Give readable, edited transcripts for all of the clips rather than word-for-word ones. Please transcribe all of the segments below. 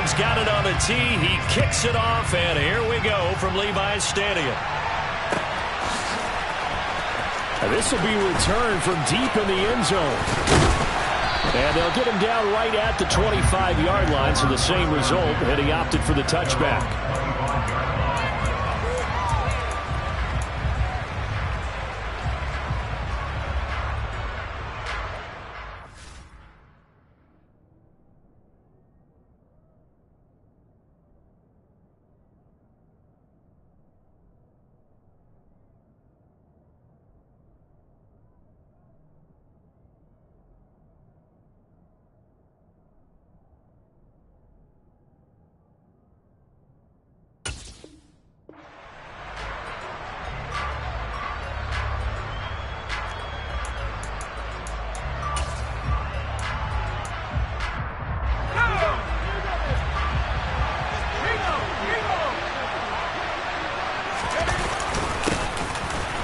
Jones got it on the tee. He kicks it off, and here we go from Levi's Stadium. And this will be returned from deep in the end zone. And they'll get him down right at the 25-yard line, so the same result, and he opted for the touchback.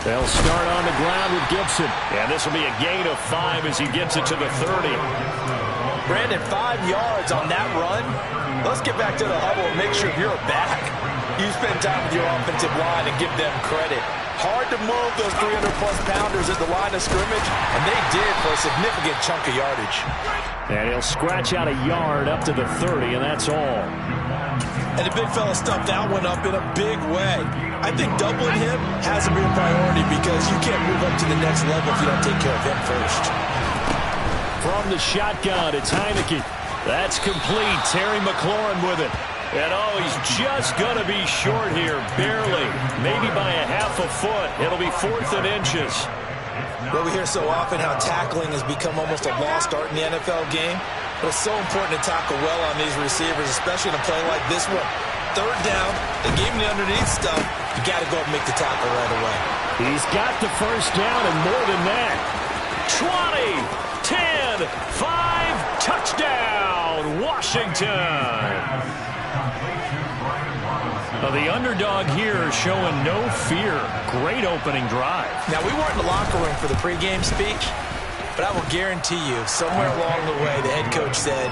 They'll start on the ground with Gibson. And this will be a gain of 5 as he gets it to the 30. Brandon, 5 yards on that run. Let's get back to the huddle and make sure you're back. You spend time with your offensive line and give them credit. Hard to move those 300-plus pounders at the line of scrimmage, and they did for a significant chunk of yardage. And he'll scratch out a yard up to the 30, and that's all. And the big fella stuffed that one up in a big way. I think doubling him has to be a priority because you can't move up to the next level if you don't take care of him first. From the shotgun, it's Heineke. That's complete. Terry McLaurin with it. And oh, he's just going to be short here, barely. Maybe by a half a foot. It'll be 4th and inches. Well, we hear so often how tackling has become almost a lost art in the NFL game. But it's so important to tackle well on these receivers, especially in a play like this one. 3rd down, they gave him the underneath stuff. You got to go up and make the tackle right away. He's got the first down and more than that. 20, 10, 5, touchdown, Washington. The underdog here showing no fear. Great opening drive. Now, we weren't in the locker room for the pregame speech, but I will guarantee you, somewhere along the way, the head coach said,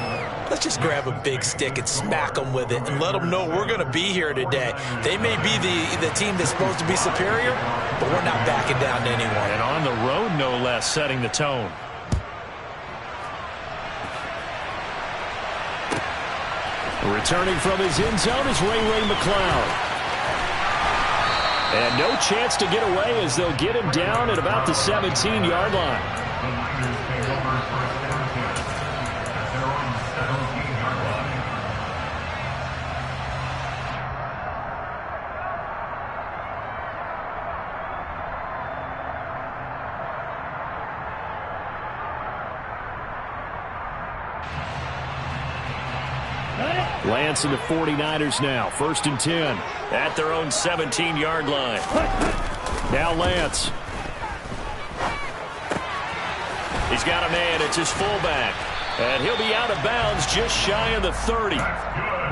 let's just grab a big stick and smack them with it and let them know we're going to be here today. They may be the team that's supposed to be superior, but we're not backing down to anyone. And on the road, no less, setting the tone. Returning from his end zone is Ray McCloud. And no chance to get away as they'll get him down at about the 17-yard line. Lance and the 49ers now. 1st and 10 at their own 17-yard line. Now Lance. He's got a man. It's his fullback. And he'll be out of bounds just shy of the 30.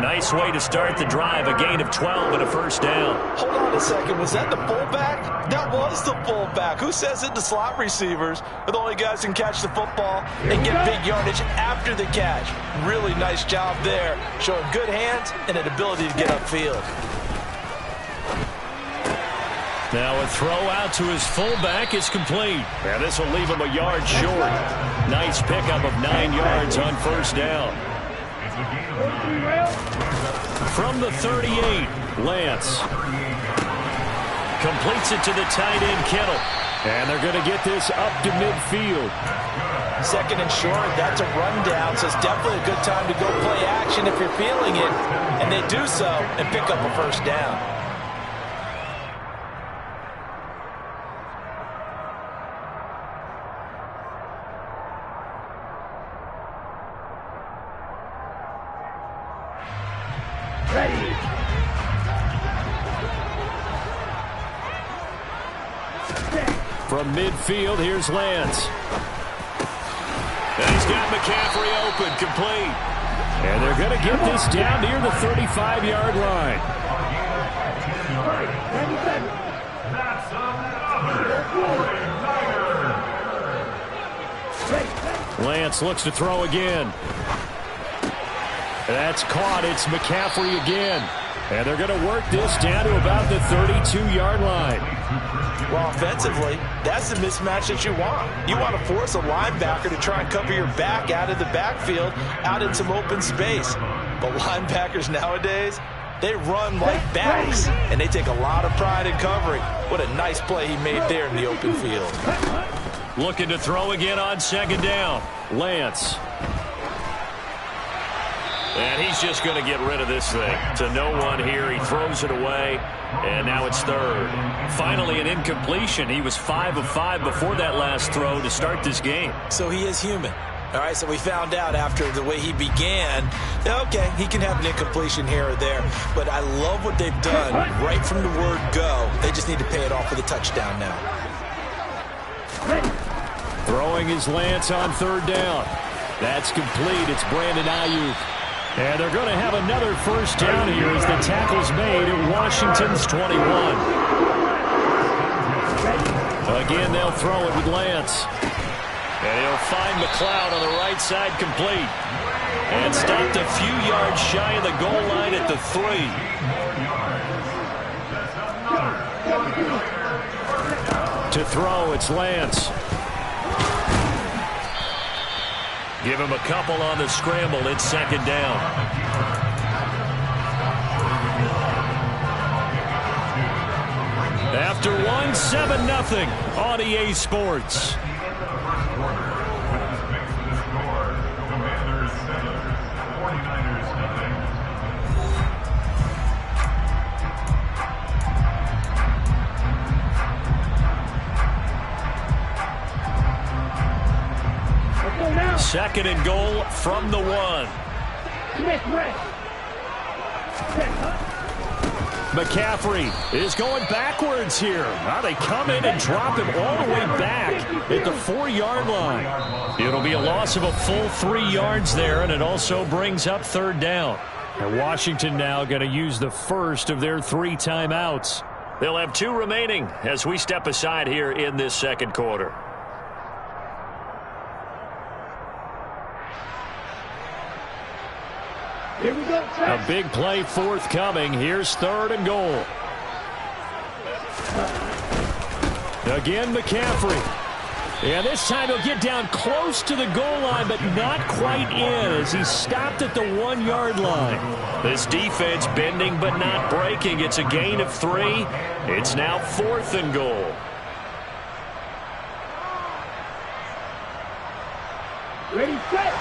Nice way to start the drive. A gain of 12 and a 1st down. Hold on a second. Was that the fullback? That was the fullback. Who says it? The slot receivers are the only guys who can catch the football and get big yardage after the catch. Really nice job there. Showing good hands and an ability to get upfield. Now a throw out to his fullback is complete. And this will leave him a yard short. Nice pickup of 9 yards on 1st down. From the 38, Lance. Completes it to the tight end, Kittle. And they're going to get this up to midfield. 2nd and short, that's a rundown, so it's definitely a good time to go play action if you're feeling it. And they do so and pick up a 1st down. From midfield, here's Lance. And he's got McCaffrey open, complete. And they're going to get this down near the 35-yard line. Lance looks to throw again. That's caught. It's McCaffrey again. And they're going to work this down to about the 32-yard line. Well, offensively, that's the mismatch that you want. You want to force a linebacker to try and cover your back out of the backfield, out in some open space. But linebackers nowadays, they run like backs, and they take a lot of pride in covering. What a nice play he made there in the open field. Looking to throw again on second down. Lance. And he's just going to get rid of this thing. To no one here. He throws it away. And now it's third. Finally an incompletion. He was 5 of 5 before that last throw to start this game. So he is human. All right, so we found out after the way he began, okay, he can have an incompletion here or there. But I love what they've done right from the word go. They just need to pay it off with a touchdown now. Throwing is Lance on third down. That's complete. It's Brandon Ayuk. And they're going to have another first down here as the tackle's made at Washington's 21. Again, they'll throw it with Lance. And he'll find McLeod on the right side complete. And stopped a few yards shy of the goal line at the 3. To throw, it's Lance. Give him a couple on the scramble. It's second down. After one, 7-0 on EA Sports. Second and goal from the 1. McCaffrey is going backwards here. Now they come in and drop him all the way back at the 4-yard line. It'll be a loss of a full 3 yards there, and it also brings up third down. And Washington now going to use the first of their 3 timeouts. They'll have 2 remaining as we step aside here in this second quarter. Here we go, a big play forthcoming. Here's third and goal. Again, McCaffrey. And this time he'll get down close to the goal line, but not quite in as he's stopped at the 1-yard line. This defense bending but not breaking. It's a gain of 3. It's now 4th and goal. Ready, set.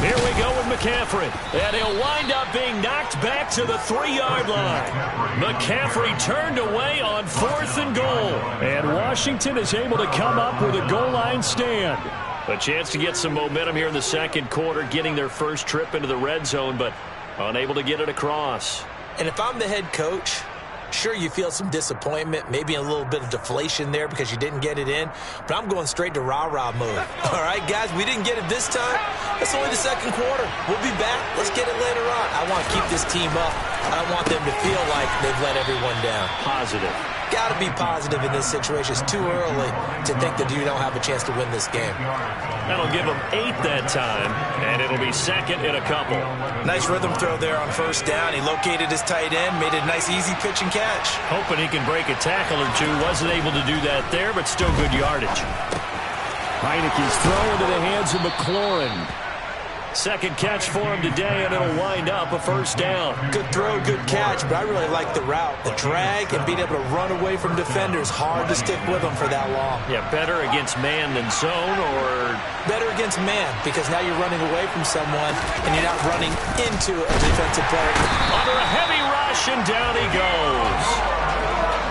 Here we go with McCaffrey. And he'll wind up being knocked back to the 3-yard line. McCaffrey turned away on 4th and goal. And Washington is able to come up with a goal line stand. A chance to get some momentum here in the second quarter, getting their first trip into the red zone, but unable to get it across. And if I'm the head coach, sure, you feel some disappointment, maybe a little bit of deflation there because you didn't get it in, but I'm going straight to rah-rah mode. All right, guys, we didn't get it this time. It's only the second quarter. We'll be back. Let's get it later on. I want to keep this team up. I don't want them to feel like they've let everyone down. Positive. Got to be positive in this situation. It's too early to think that you don't have a chance to win this game. That'll give them 8 that time, and it'll be second in a couple. Nice rhythm throw there on first down. He located his tight end, made a nice easy pitch and catch. Hoping he can break a tackle or two. Wasn't able to do that there, but still good yardage. Heineke's throw into the hands of McLaurin. Second catch for him today, and it'll wind up a first down. Good throw, good catch, but I really like the route. The drag and being able to run away from defenders. Hard to stick with them for that long. Yeah, better against man than zone, or? Better against man, because now you're running away from someone, and you're not running into a defensive player. Under a heavy rush, and down he goes.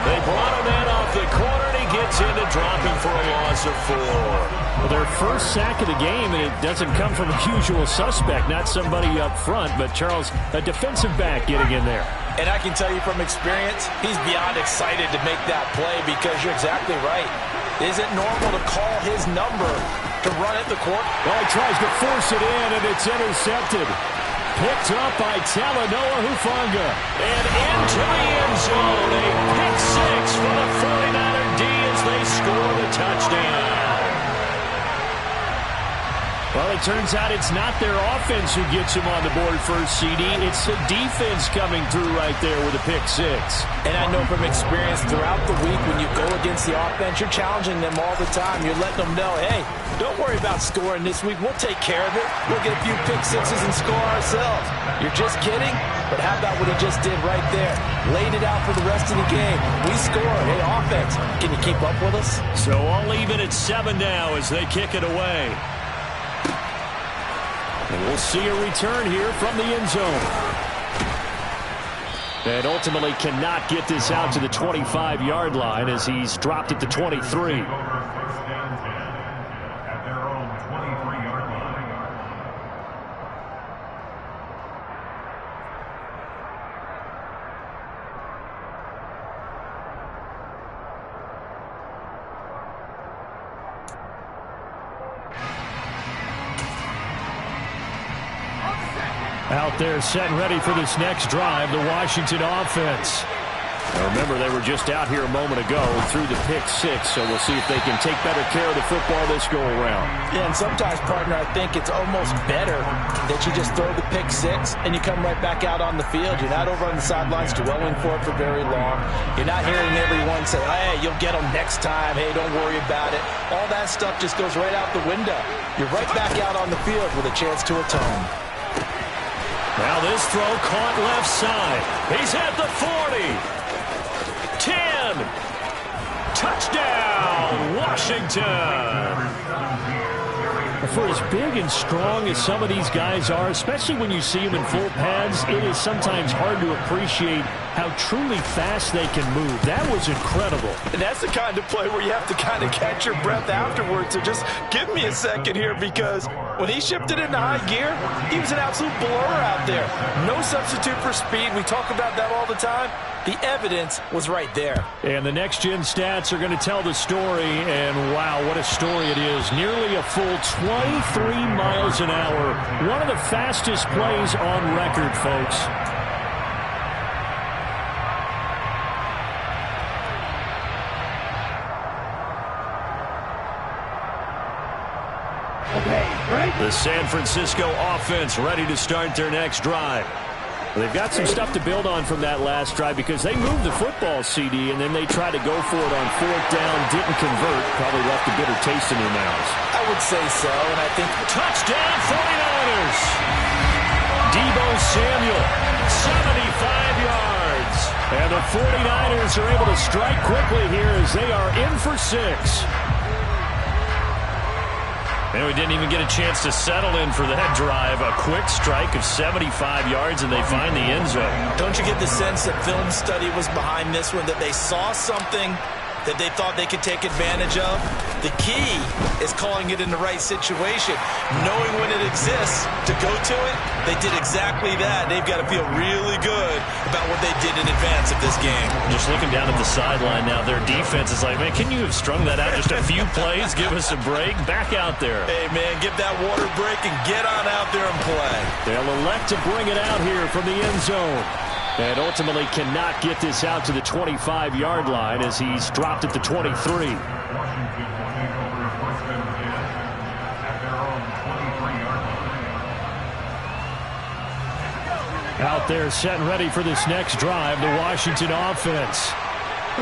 They brought him in off the corner, and he gets in to drop him for a loss of 4. Well, their first sack of the game, and it doesn't come from a usual suspect, not somebody up front, but Charles, a defensive back getting in there. And I can tell you from experience, he's beyond excited to make that play because you're exactly right. Is it normal to call his number to run at the court? Well, he tries to force it in, and it's intercepted. Picked up by Talanoa Hufanga. And into the end zone, a pick 6 for the 49er D as they score the touchdown. Well, it turns out it's not their offense who gets him on the board first, CD. It's the defense coming through right there with a pick six. And I know from experience throughout the week when you go against the offense, you're challenging them all the time. You're letting them know, hey, don't worry about scoring this week. We'll take care of it. We'll get a few pick sixes and score ourselves. You're just kidding? But how about what he just did right there? Laid it out for the rest of the game. We scored. Hey, offense, can you keep up with us? So all even at 7 now as they kick it away. And we'll see a return here from the end zone. And ultimately cannot get this out to the 25-yard line as he's dropped at the 23. Out there set and ready for this next drive, the Washington offense. Now remember, they were just out here a moment ago and threw the pick six, so we'll see if they can take better care of the football this go-around. Yeah, and sometimes, partner, I think it's almost better that you just throw the pick six and you come right back out on the field. You're not over on the sidelines dwelling for it for very long. You're not hearing everyone say, hey, you'll get them next time. Hey, don't worry about it. All that stuff just goes right out the window. You're right back out on the field with a chance to atone. Now this throw caught left side. He's at the 40. 10. Touchdown, Washington. For as big and strong as some of these guys are, especially when you see them in full pads, it is sometimes hard to appreciate how truly fast they can move. That was incredible. And that's the kind of play where you have to kind of catch your breath afterwards. So just give me a second here, because when he shifted into high gear, he was an absolute blower out there. No substitute for speed. We talk about that all the time. The evidence was right there. And the next-gen stats are going to tell the story, and wow, what a story it is. Nearly a full 23 miles an hour. One of the fastest plays on record, folks. The San Francisco offense ready to start their next drive. They've got some stuff to build on from that last drive because they moved the football, CD, and then they tried to go for it on fourth down, didn't convert, probably left a bitter taste in their mouths. I would say so, and I think touchdown 49ers. Deebo Samuel, 75 yards. And the 49ers are able to strike quickly here as they are in for 6. And we didn't even get a chance to settle in for that drive. A quick strike of 75 yards, and they find the end zone. Don't you get the sense that film study was behind this one, that they saw something that they thought they could take advantage of? The key is calling it in the right situation. Knowing when it exists to go to it, they did exactly that. They've got to feel really good about what they did in advance of this game. Just looking down at the sideline now, their defense is like, man, can you have strung that out just a few plays? Give us a break. Back out there. Hey, man, give that water break and get on out there and play. They'll elect to bring it out here from the end zone. And ultimately cannot get this out to the 25-yard line as he's dropped at the 23. Out there set and ready for this next drive, the Washington offense.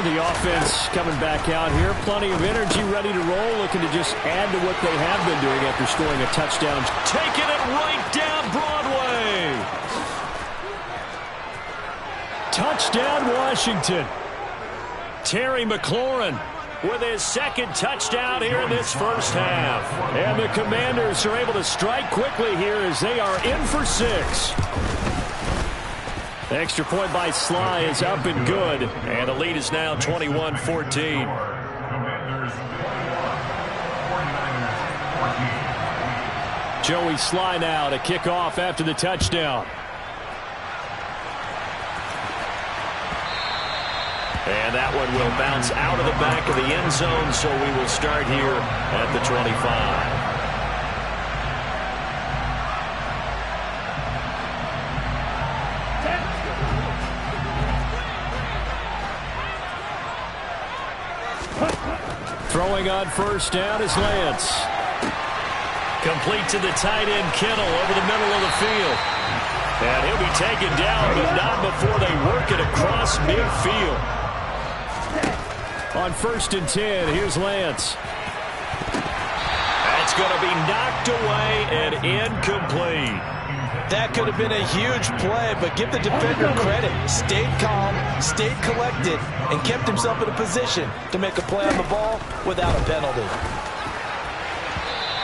The offense coming back out here. Plenty of energy, ready to roll, looking to just add to what they have been doing after scoring a touchdown. Taking it right down Broadway. Touchdown, Washington. Terry McLaurin with his second touchdown here in this first half. And the Commanders are able to strike quickly here as they are in for 6. The extra point by Sly is up and good. And the lead is now 21-14. Joey Sly now to kick off after the touchdown. And that one will bounce out of the back of the end zone, so we will start here at the 25. Throwing on first down is Lance. Complete to the tight end, Kittle, over the middle of the field. And he'll be taken down, but not before they work it across midfield. On 1st and 10, here's Lance. That's going to be knocked away and incomplete. That could have been a huge play, but give the defender credit. Stayed calm, stayed collected, and kept himself in a position to make a play on the ball without a penalty.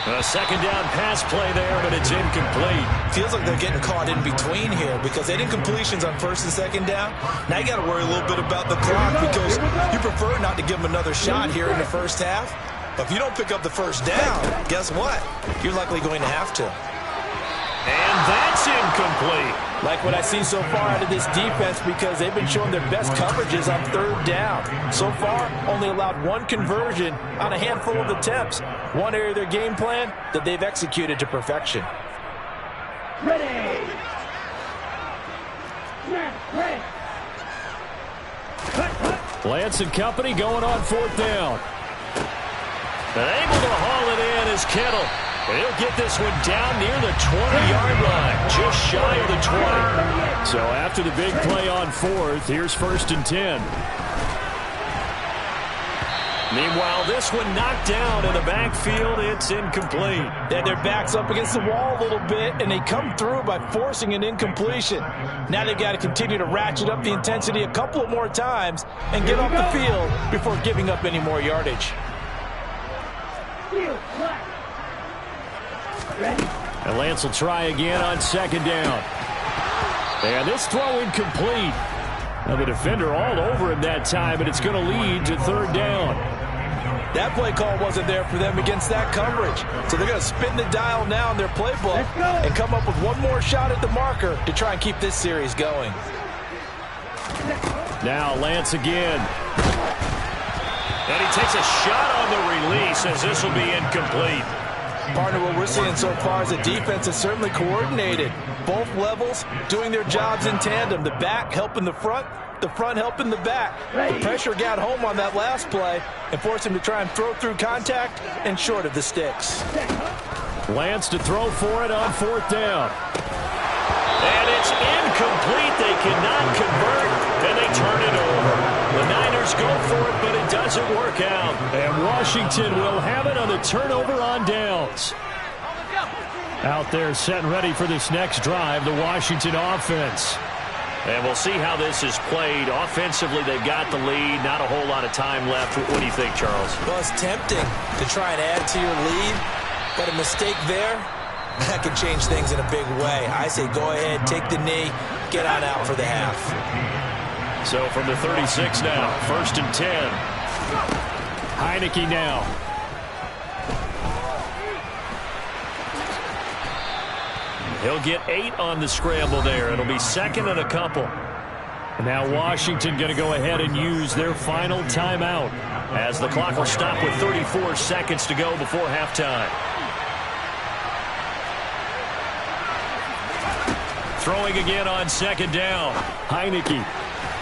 A 2nd down pass play there, but it's incomplete. Feels like they're getting caught in between here because they did incompletions on 1st and 2nd down. Now you got to worry a little bit about the clock because you prefer not to give them another shot here in the first half. But if you don't pick up the 1st down, guess what? You're likely going to have to. And that's incomplete. Like what I see so far out of this defense because they've been showing their best coverages on 3rd down. So far, only allowed 1 conversion on a handful of attempts. One area of their game plan that they've executed to perfection. Ready. Ready. Lance and company going on 4th down. And able to haul it in is Kittle. He'll get this one down near the 20-yard line, just shy of the 20. So after the big play on 4th, here's 1st and 10. Meanwhile, this one knocked down in the backfield. It's incomplete. Yeah, their back's up against the wall a little bit, and they come through by forcing an incompletion. Now they've got to continue to ratchet up the intensity a couple of more times and get off the field before giving up any more yardage. And Lance will try again on 2nd down. And this throw incomplete. Now the defender all over him that time, and it's going to lead to 3rd down. That play call wasn't there for them against that coverage. So they're going to spin the dial now in their playbook and come up with one more shot at the marker to try and keep this series going. Now Lance again. And he takes a shot on the release as this will be incomplete. Partner, what we're seeing so far is the defense is certainly coordinated. Both levels doing their jobs in tandem. The back helping the front helping the back. The pressure got home on that last play and forced him to try and throw through contact and short of the sticks. Lance to throw for it on 4th down. And it's incomplete. They cannot convert, and they turn it over. The Niners go for it, but it doesn't work out. And Washington will have it on the turnover on downs. Out there set and ready for this next drive, the Washington offense. And we'll see how this is played. Offensively, they've got the lead. Not a whole lot of time left. What do you think, Charles? Well, it's tempting to try and add to your lead, but a mistake there, that can change things in a big way. I say go ahead, take the knee, get on out for the half. So from the 36 now, 1st and 10. Heineke now. He'll get 8 on the scramble there. It'll be 2nd and a couple. And now Washington going to go ahead and use their final timeout as the clock will stop with 34 seconds to go before halftime. Throwing again on 2nd down. Heineke.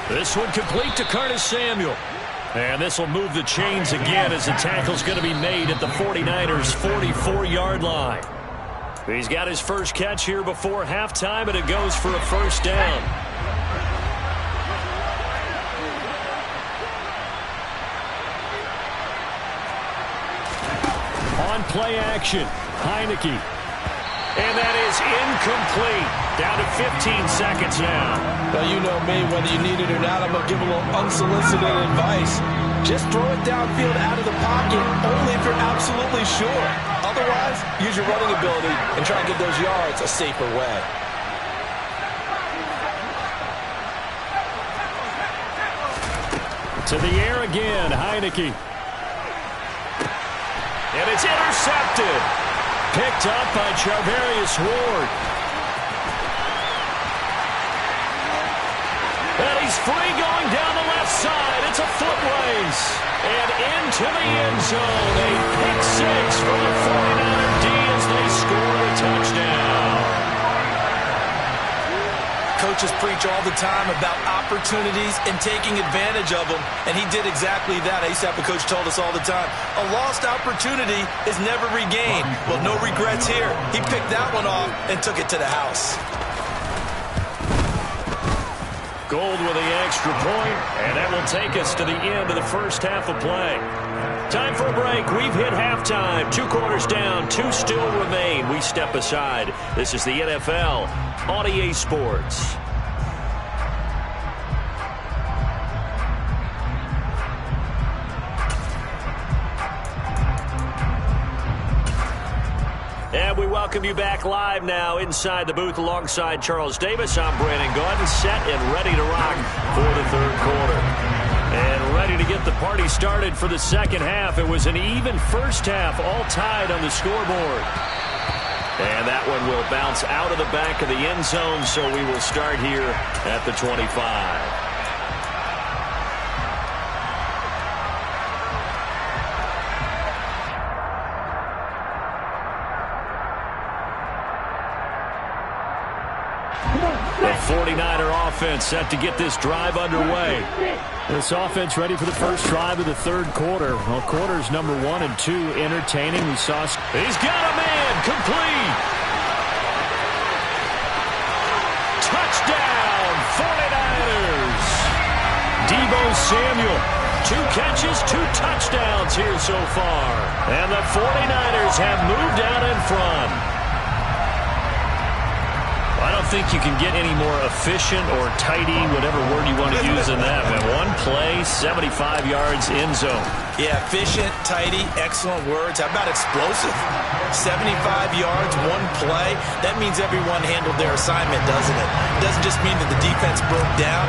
This one complete to Curtis Samuel. And this will move the chains again as the tackle's going to be made at the 49ers' 44-yard line. He's got his first catch here before halftime, and it goes for a 1st down. On play action, Heineke. And that is incomplete. Down to 15 seconds now. Well, you know me, whether you need it or not, I'm going to give a little unsolicited advice. Just throw it downfield out of the pocket, only if you're absolutely sure. Otherwise, use your running ability and try and get those yards a safer way. To the air again, Heineke. And it's intercepted. Picked up by Charvarius Ward. And he's free going down the left side. It's a foot race. And into the end zone. A pick 6 for the 49er D as they score a touchdown. Coach coaches preach all the time about opportunities and taking advantage of them, and he did exactly that. I used to have a coach told us all the time, a lost opportunity is never regained. Well, no regrets here. He picked that one off and took it to the house. Gold with the extra point, and that will take us to the end of the first half of play. Time for a break. We've hit halftime. 2 quarters down, 2 still remain. We step aside. This is the NFL on EA Sports. And we welcome you back live now inside the booth alongside Charles Davis. I'm Brandon Gaudin, set and ready to rock for the third quarter. And ready to get the party started for the second half. It was an even first half, all tied on the scoreboard. And that one will bounce out of the back of the end zone, so we will start here at the 25. The 49er offense set to get this drive underway. This offense ready for the first drive of the third quarter. Well, quarters number 1 and 2 entertaining. We saw he's got a man complete. Touchdown 49ers. Deebo Samuel. 2 catches, 2 touchdowns here so far. And the 49ers have moved out in front. I don't think you can get any more efficient or tidy, whatever word you want to use in that. Man, 1 play, 75 yards, end zone. Yeah, efficient, tidy, excellent words. How about explosive? 75 yards, 1 play. That means everyone handled their assignment, doesn't it? It doesn't just mean that the defense broke down.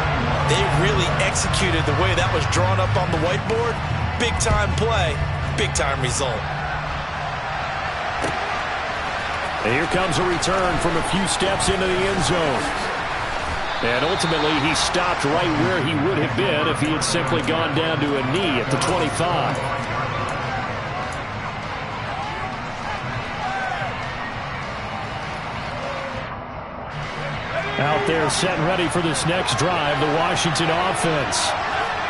They really executed the way that was drawn up on the whiteboard. Big-time play, big-time result. And here comes a return from a few steps into the end zone. And ultimately, he stopped right where he would have been if he had simply gone down to a knee at the 25. Out there set and ready for this next drive, the Washington offense.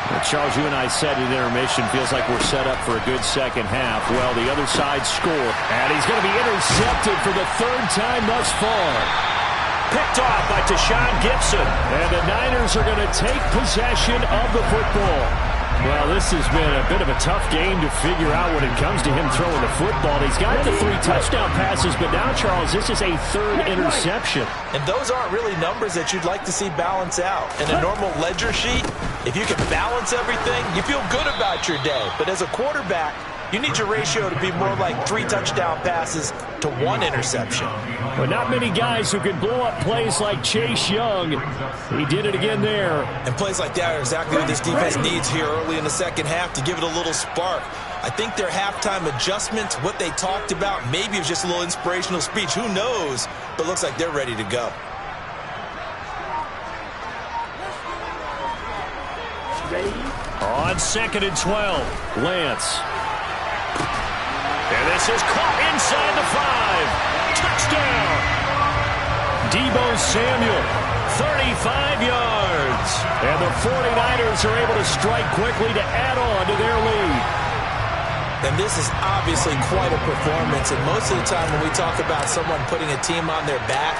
Well, Charles, you and I said at intermission, feels like we're set up for a good second half. Well, the other side scored, and he's going to be intercepted for the 3rd time thus far. Picked off by Tashawn Gibson, and the Niners are going to take possession of the football. Well, this has been a bit of a tough game to figure out when it comes to him throwing the football. He's got the 3 touchdown passes, but now, Charles, this is a 3rd interception. And those aren't really numbers that you'd like to see balance out. In a normal ledger sheet, if you can balance everything, you feel good about your day. But as a quarterback, you need your ratio to be more like 3 touchdown passes to 1 interception. Well, not many guys who can blow up plays like Chase Young. He did it again there. And plays like that are exactly what this defense needs here early in the second half to give it a little spark. I think their halftime adjustments, what they talked about, maybe it was just a little inspirational speech. Who knows? But looks like they're ready to go. On 2nd and 12, Lance. And this is caught inside the 5. Touchdown! Deebo Samuel, 35 yards. And the 49ers are able to strike quickly to add on to their lead. And this is obviously quite a performance. And most of the time when we talk about someone putting a team on their back,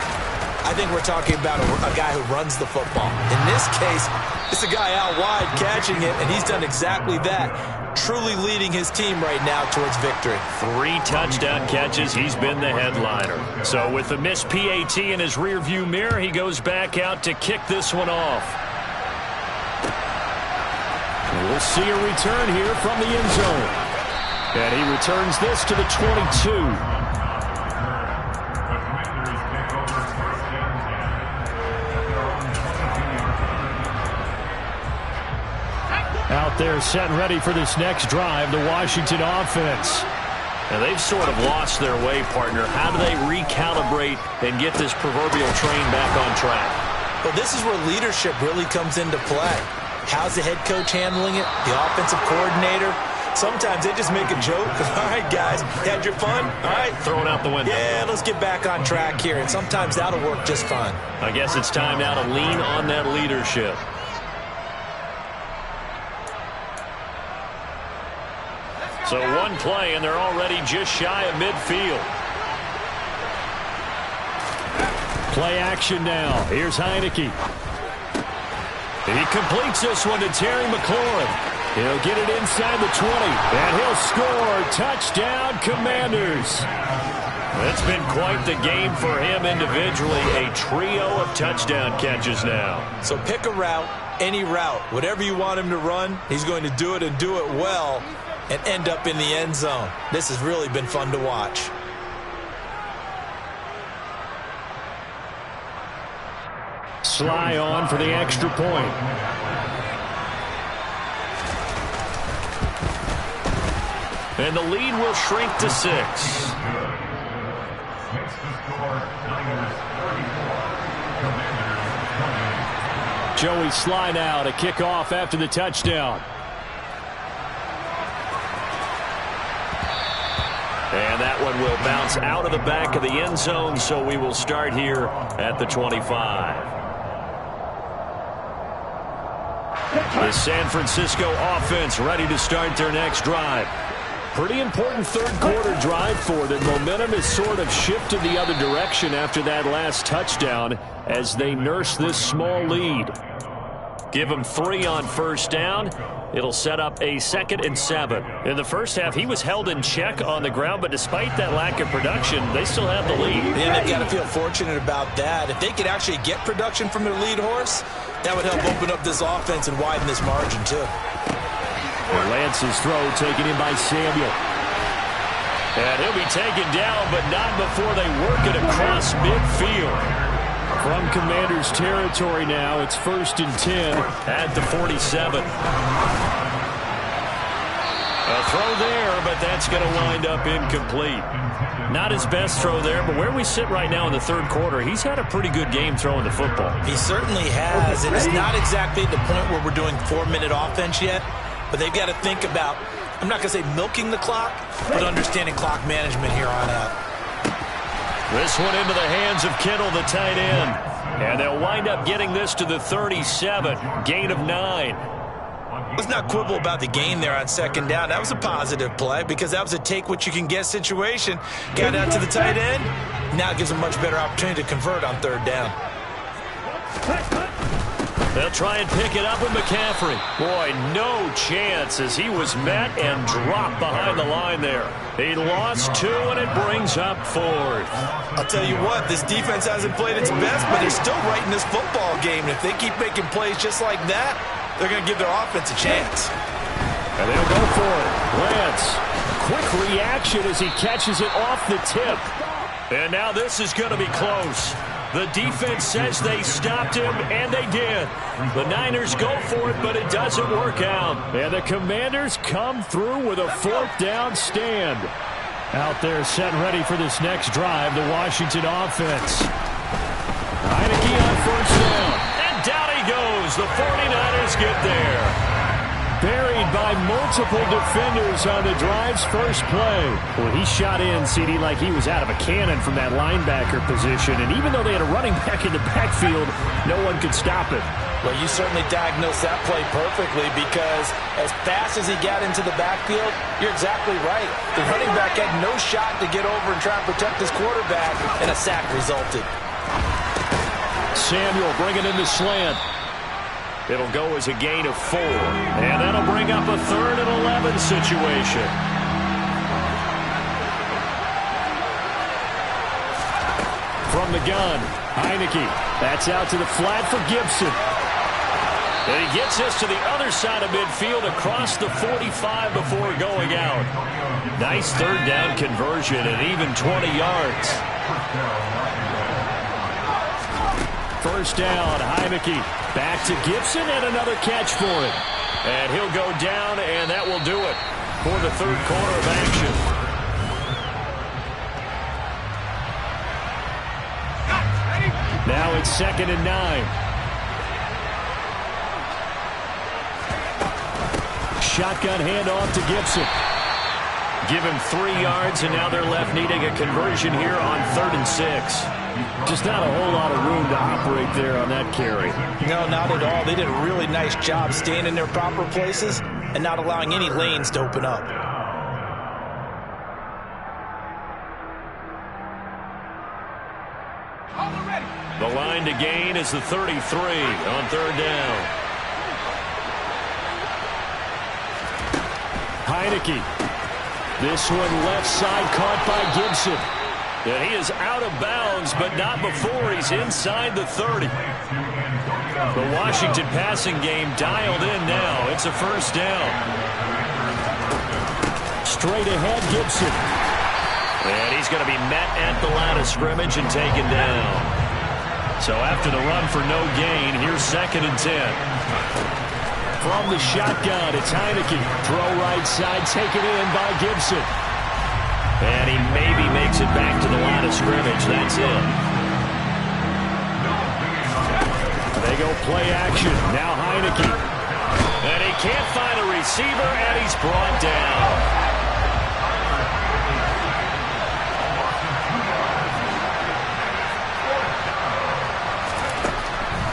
I think we're talking about a guy who runs the football. In this case, it's a guy out wide catching it, and he's done exactly that, truly leading his team right now towards victory. 3 touchdown catches. He's been the headliner. So with the missed PAT in his rearview mirror, he goes back out to kick this one off. We'll see a return here from the end zone. And he returns this to the 22. Out there set and ready for this next drive, the Washington offense. Now they've sort of lost their way, partner. How do they recalibrate and get this proverbial train back on track? Well, this is where leadership really comes into play. How's the head coach handling it? The offensive coordinator? Sometimes they just make a joke. All right, guys, had your fun? All right. Throw it out the window. Yeah, let's get back on track here, and sometimes that'll work just fine. I guess it's time now to lean on that leadership. So one play, and they're already just shy of midfield. Play action now. Here's Heineke. He completes this one to Terry McLaurin. He'll get it inside the 20, and he'll score. Touchdown, Commanders. It's been quite the game for him individually. A trio of touchdown catches now. So pick a route, any route. Whatever you want him to run, he's going to do it and do it well and end up in the end zone. This has really been fun to watch. Sly on for the extra point. And the lead will shrink to 6. Joey Sly now to kick off after the touchdown. And that one will bounce out of the back of the end zone, so we will start here at the 25. The San Francisco offense ready to start their next drive. Pretty important third quarter drive for them. Momentum has sort of shifted the other direction after that last touchdown as they nurse this small lead. Give them 3 on first down. It'll set up a 2nd and 7. In the first half, he was held in check on the ground, but despite that lack of production, they still have the lead. And they've got to feel fortunate about that. If they could actually get production from their lead horse, that would help open up this offense and widen this margin, too. Lance's throw taken in by Samuel. And he'll be taken down, but not before they work it across midfield. From Commanders territory now, it's 1st and 10 at the 47. A throw there, but that's going to wind up incomplete. Not his best throw there, but where we sit right now in the third quarter, he's had a pretty good game throwing the football. He certainly has, and it's not exactly at the point where we're doing 4-minute offense yet, but they've got to think about, I'm not going to say milking the clock, but understanding clock management here on out. This one into the hands of Kittle, the tight end. And they'll wind up getting this to the 37, gain of 9. Let's not quibble about the gain there on 2nd down. That was a positive play because that was a take-what-you-can-get situation. Got out to the tight end. Now it gives them a much better opportunity to convert on 3rd down. They'll try and pick it up with McCaffrey. Boy, no chance as he was met and dropped behind the line there. He lost 2, and it brings up 4th. I'll tell you what, this defense hasn't played its best, but they're still right in this football game. And if they keep making plays just like that, they're going to give their offense a chance. And they'll go for it. Lance, quick reaction as he catches it off the tip. And now this is going to be close. The defense says they stopped him, and they did. The Niners go for it, but it doesn't work out. And the Commanders come through with a 4th down stand. Out there set ready for this next drive, the Washington offense. Heineke on 1st down. And down he goes. The 49ers get there. Buried by multiple defenders on the drive's first play. Well, he shot in, CD, like he was out of a cannon from that linebacker position. And even though they had a running back in the backfield, no one could stop it. Well, you certainly diagnosed that play perfectly because as fast as he got into the backfield, you're exactly right. The running back had no shot to get over and try and protect his quarterback, and a sack resulted. Samuel bringing in the slant. It'll go as a gain of 4. And that'll bring up a 3rd and 11 situation. From the gun, Heineke. That's out to the flat for Gibson. And he gets us to the other side of midfield across the 45 before going out. Nice 3rd down conversion and even 20 yards. 1st down, Heineke. Back to Gibson and another catch for him. And he'll go down, and that will do it for the third quarter of action. Now it's 2nd and 9. shotgun handoff to Gibson. Give him 3 yards, and now they're left needing a conversion here on 3rd and 6. Just not a whole lot of room to operate there on that carry. No, not at all. They did a really nice job staying in their proper places and not allowing any lanes to open up. The line to gain is the 33 on 3rd down. Heineke. This one left side caught by Gibson. And he is out of bounds, but not before he's inside the 30. The Washington passing game dialed in now. It's a 1st down. Straight ahead, Gibson. And he's going to be met at the line of scrimmage and taken down. So after the run for no gain, here's 2nd and 10. From the shotgun, it's Heineke. Throw right side, taken in by Gibson. And he maybe makes it back to the line of scrimmage. That's it. They go play action. Now Heineke. And he can't find a receiver, and he's brought down.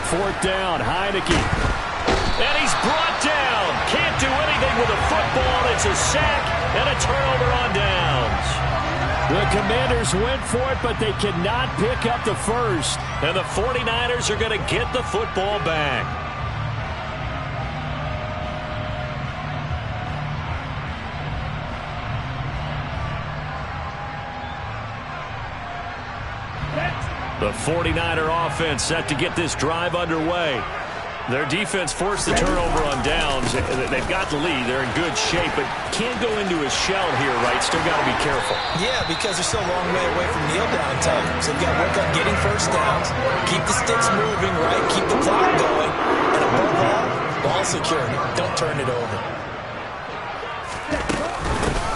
4th down, Heineke. And he's brought down. Can't do anything with a football. It's a sack and a turnover on downs. The Commanders went for it, but they cannot pick up the first. And the 49ers are going to get the football back. The 49er offense set to get this drive underway. Their defense forced the turnover on downs. They've got the lead. They're in good shape, but can't go into a shell here, right? Still got to be careful. Yeah, because they're still a long way away from kneel down time. So they've got to work on getting first downs, keep the sticks moving, right? Keep the clock going. And above all, ball security. Don't turn it over.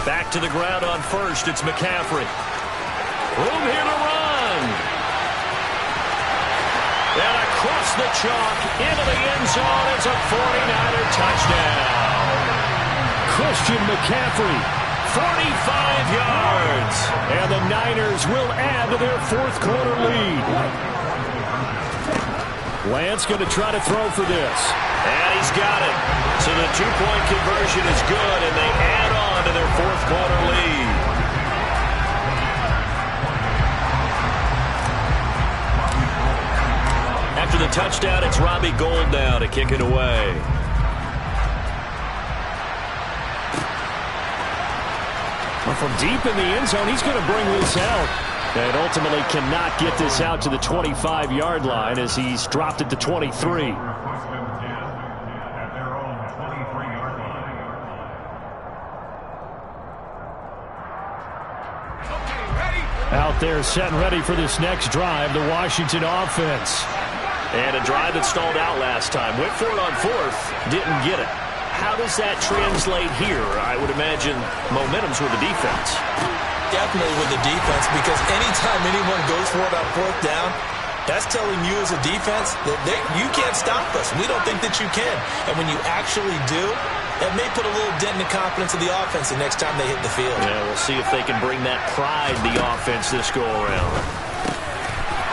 Back to the ground on 1st. It's McCaffrey. Room here to run. And across the chalk, into the end zone, it's a 49er touchdown. Christian McCaffrey, 45 yards. And the Niners will add to their 4th quarter lead. Lance going to try to throw for this. And he's got it. So the 2-point conversion is good, and they add on to their 4th quarter lead. After the touchdown, it's Robbie Gould now to kick it away. Well, from deep in the end zone, he's going to bring this out. And ultimately cannot get this out to the 25-yard line as he's dropped it to 23. Out there set and ready for this next drive, the Washington offense. And a drive that stalled out last time. Went for it on 4th, didn't get it. How does that translate here? I would imagine momentum's with the defense. Definitely with the defense, because anytime anyone goes for it on 4th down, that's telling you as a defense that you can't stop us. We don't think that you can. And when you actually do, it may put a little dent in the confidence of the offense the next time they hit the field. Yeah, we'll see if they can bring that pride in the offense this go-around.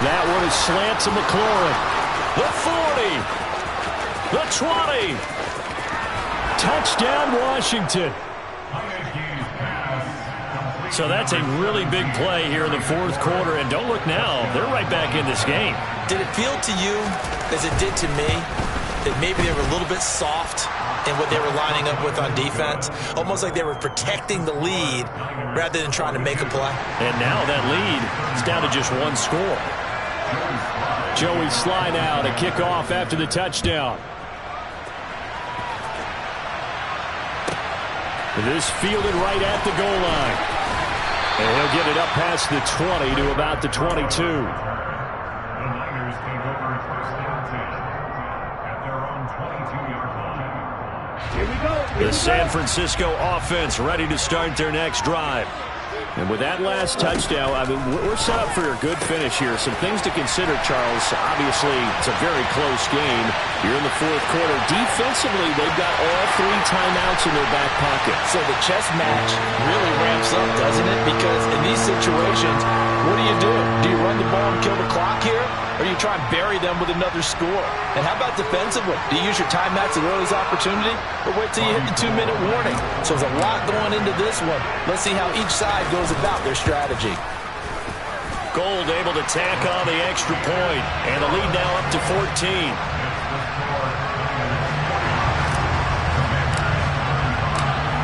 That one is slant to McLaurin. The 40. The 20. Touchdown, Washington. So that's a really big play here in the 4th quarter. And don't look now. They're right back in this game. Did it feel to you, as it did to me, that maybe they were a little bit soft in what they were lining up with on defense? Almost like they were protecting the lead rather than trying to make a play. And now that lead is down to just 1 score. Joey Sly now to kick off after the touchdown. This fielded right at the goal line. And he'll get it up past the 20 to about the 22. The Niners take over at 1st and 10 at their own 22-yard line. Here we go. The San Francisco offense ready to start their next drive. And with that last touchdown, I mean, we're set up for a good finish here. Some things to consider, Charles. Obviously, it's a very close game. You're in the fourth quarter. Defensively, they've got all 3 timeouts in their back pocket. So the chess match really ramps up, doesn't it? Because in these situations, what do? Do you run the ball and kill the clock here? Or you try and bury them with another score? And how about defensively? Do you use your timeouts at earliest opportunity? Or wait till you hit the 2-minute warning? So there's a lot going into this one. Let's see how each side goes about their strategy. Gold able to tack on the extra point. And the lead now up to 14.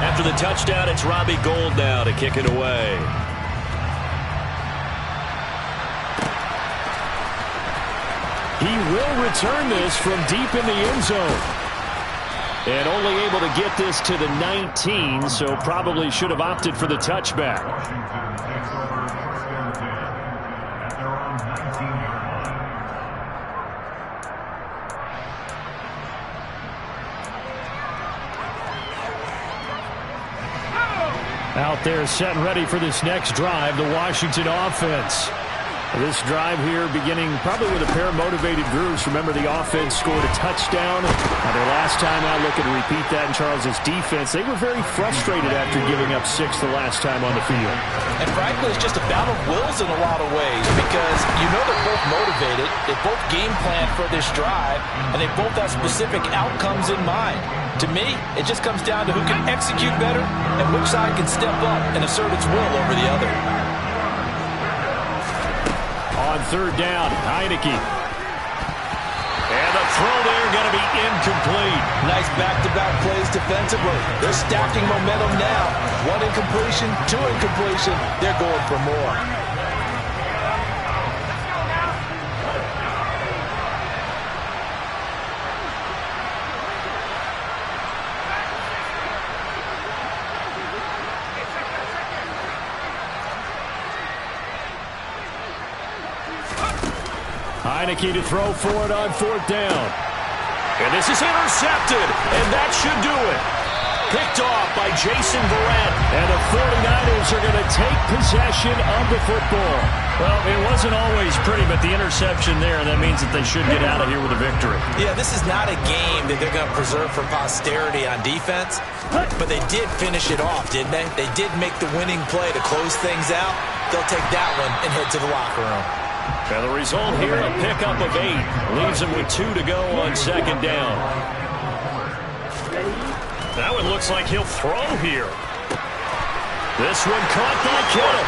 After the touchdown, it's Robbie Gould now to kick it away. He will return this from deep in the end zone. And only able to get this to the 19, so probably should have opted for the touchback. Washington takes over first down at their own 19-yard line. Out there set and ready for this next drive, the Washington offense. This drive here beginning probably with a pair of motivated groups. Remember, the offense scored a touchdown. Their last time out, looking to repeat that in Charles's defense. They were very frustrated after giving up 6 the last time on the field. And frankly, it's just a battle of wills in a lot of ways because you know they're both motivated. They both game plan for this drive, and they both have specific outcomes in mind. To me, it just comes down to who can execute better and which side can step up and assert its will over the other. On third down, Heineke. And the throw there going to be incomplete. Nice back-to-back plays defensively. They're stacking momentum now. 1 incompletion, 2 incompletion. They're going for more. Heineke to throw for it on fourth down. And this is intercepted, and that should do it. Picked off by Jason Verrett. And the 49ers are going to take possession of the football. Well, it wasn't always pretty, but the interception there, that means that they should get out of here with a victory. Yeah, this is not a game that they're going to preserve for posterity on defense, but they did finish it off, didn't they? They did make the winning play to close things out. They'll take that one and head to the locker room. And the result here, a pickup of 8. Leaves them with 2 to go on second down. That one looks like he'll throw here. This one caught by Kittle.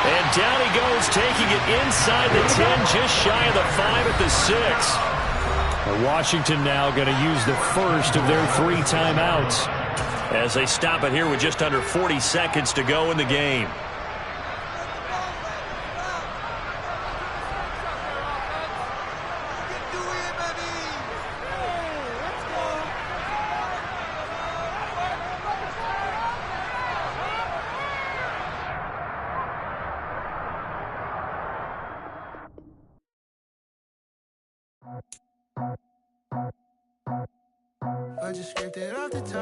And down he goes, taking it inside the 10, just shy of the 5 at the 6. And Washington now going to use the first of their 3 timeouts as they stop it here with just under 40 seconds to go in the game. I just scraped it off the top.